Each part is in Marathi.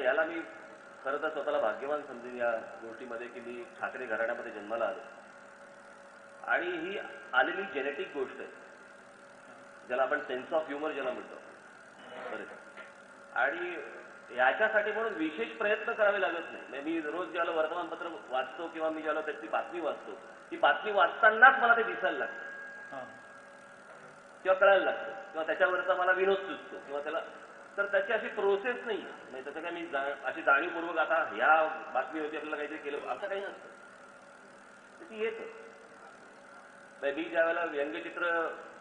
याला मी खरं तर स्वतःला भाग्यवान समजेन या गोष्टीमध्ये की मी ठाकरे घराण्यामध्ये जन्माला आलो आणि ही आलेली जेनेटिक गोष्ट आहे, ज्याला आपण सेन्स ऑफ ह्युमर ज्याला म्हणतो. आणि याच्यासाठी म्हणून विशेष प्रयत्न करावे लागत नाही. मी रोज ज्याला वर्तमानपत्र वाचतो किंवा मी ज्याला त्याची बातमी वाचतो, ती बातमी वाचतानाच मला ते दिसायला लागतं किंवा कळायला लागतं किंवा त्याच्यावरचा मला विनोद सुचतो किंवा त्याला, तर त्याची अशी प्रोसेस नाही. म्हणजे त्याचं काय मी अशी जाणीवपूर्वक आता ह्या बातमीवरती आपल्याला काहीतरी केलं असं काही नसतं. ती येतं. मी ज्या वेळेला व्यंगचित्र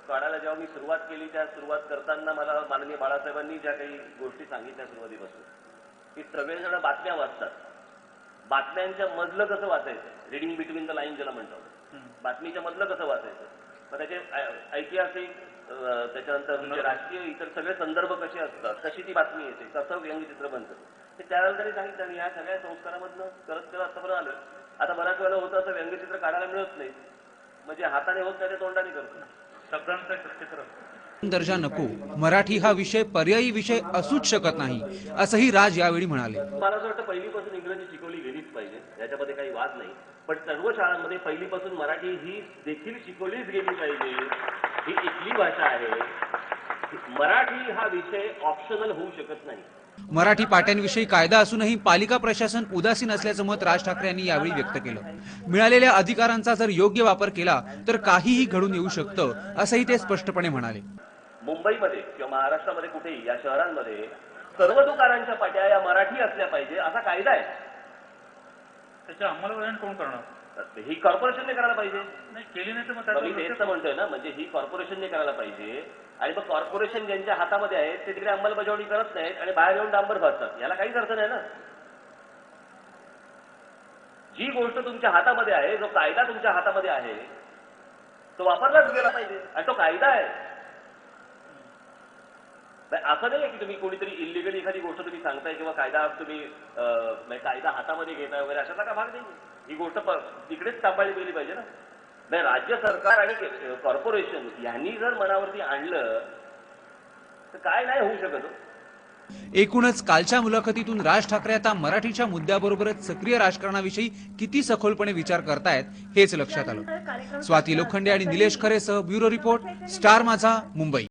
काढायला जेव्हा मी सुरुवात केली, त्या सुरुवात करताना मला माननीय बाळासाहेबांनी ज्या काही गोष्टी सांगितल्या सुरुवातीपासून, की सगळेजण बातम्या वाचतात, बातम्यांच्या मधलं कसं वाचायचं, रिडिंग बिटवीन द लाईन ज्याला म्हणतो, बातमीच्या मधलं कसं वाचायचं, मग त्याचे ऐतिहासिक त्याच्यानंतर म्हणजे राष्ट्रीय इतर सगळे संदर्भ कसे असतात, कशी ती बातमी येते, कसं व्यंगचित्र बनतं, ते त्यावेळेला तरी सांगितलं. आणि ह्या सगळ्या संस्कारामधनं करत करत आतापर्यंत आलं. आता बऱ्याच वेळेला होतं असं व्यंगचित्र काढायला मिळत नाही, म्हणजे हाताने होत नाही, ते तोंडाने करतो. शब्दांचा चित्र दर्जा नको, मराठी हा विषय पर्यायी विषय असूच शकत नाही, असंही राज यावेळी म्हणाले. मला असं वाटतं पहिलीपासून इंग्रजी शिकवली गेलीच पाहिजे, याच्यामध्ये काही वाद नाही. पण सर्व शाळांमध्ये पहिलीपासून मराठी ही देखील शिकवलीच गेली पाहिजे. ही इथली भाषा आहे. मराठी हा विषय ऑप्शनल होऊ शकत नाही. मराठी पाट्यांविषयी कायदा असूनही पालिका प्रशासन उदासीन असल्याचं मत राज ठाकरे यांनी यावेळी व्यक्त केलं. मिळालेल्या अधिकारांचा जर योग्य वापर केला तर काहीही घडून येऊ शकतं, असंही ते स्पष्टपणे म्हणाले. मुंबईमध्ये किंवा महाराष्ट्रामध्ये कुठेही या शहरांमध्ये सर्व दुकानांच्या पाट्या या मराठी असल्या पाहिजे असा कायदा आहे. त्याच्या अंमलबजावणी कोण करणार? ही कॉर्पोरेशनने करायला पाहिजे. नाही केली नाही तर मग मी तेच म्हणतोय ना, म्हणजे ही कॉर्पोरेशनने करायला पाहिजे. आणि मग कॉर्पोरेशन ज्यांच्या हातामध्ये आहे ते तिकडे अंमलबजावणी करत नाहीत आणि बाहेर येऊन डांबर भासतात. याला काहीच अर्थ नाही ना. जी गोष्ट तुमच्या हातामध्ये आहे, जो कायदा तुमच्या हातामध्ये आहे, तो वापरलाच गेला पाहिजे आणि तो कायदा आहे. असं नाही की तुम्ही कोणीतरी इलिगली एखादी गोष्ट तुम्ही सांगताय किंवा कायदा तुम्ही कायदा हातामध्ये घेताय वगैरे अशाचा का भाग नाही. ही गोष्ट तिकडेच सांभाळली गेली पाहिजे ना. नाही, राज्य सरकार आणि कॉर्पोरेशन यांनी जर मनावरती आणलं तर काय नाही होऊ शकत. एकूणच कालच्या मुलाखतीतून राज ठाकरे आता मराठीच्या मुद्द्याबरोबरच सक्रिय राजकारणाविषयी किती सखोलपणे विचार करतायत हेच लक्षात आलं. स्वाती लोखंडे आणि निलेश खरेसह ब्युरो रिपोर्ट, स्टार माझा, मुंबई.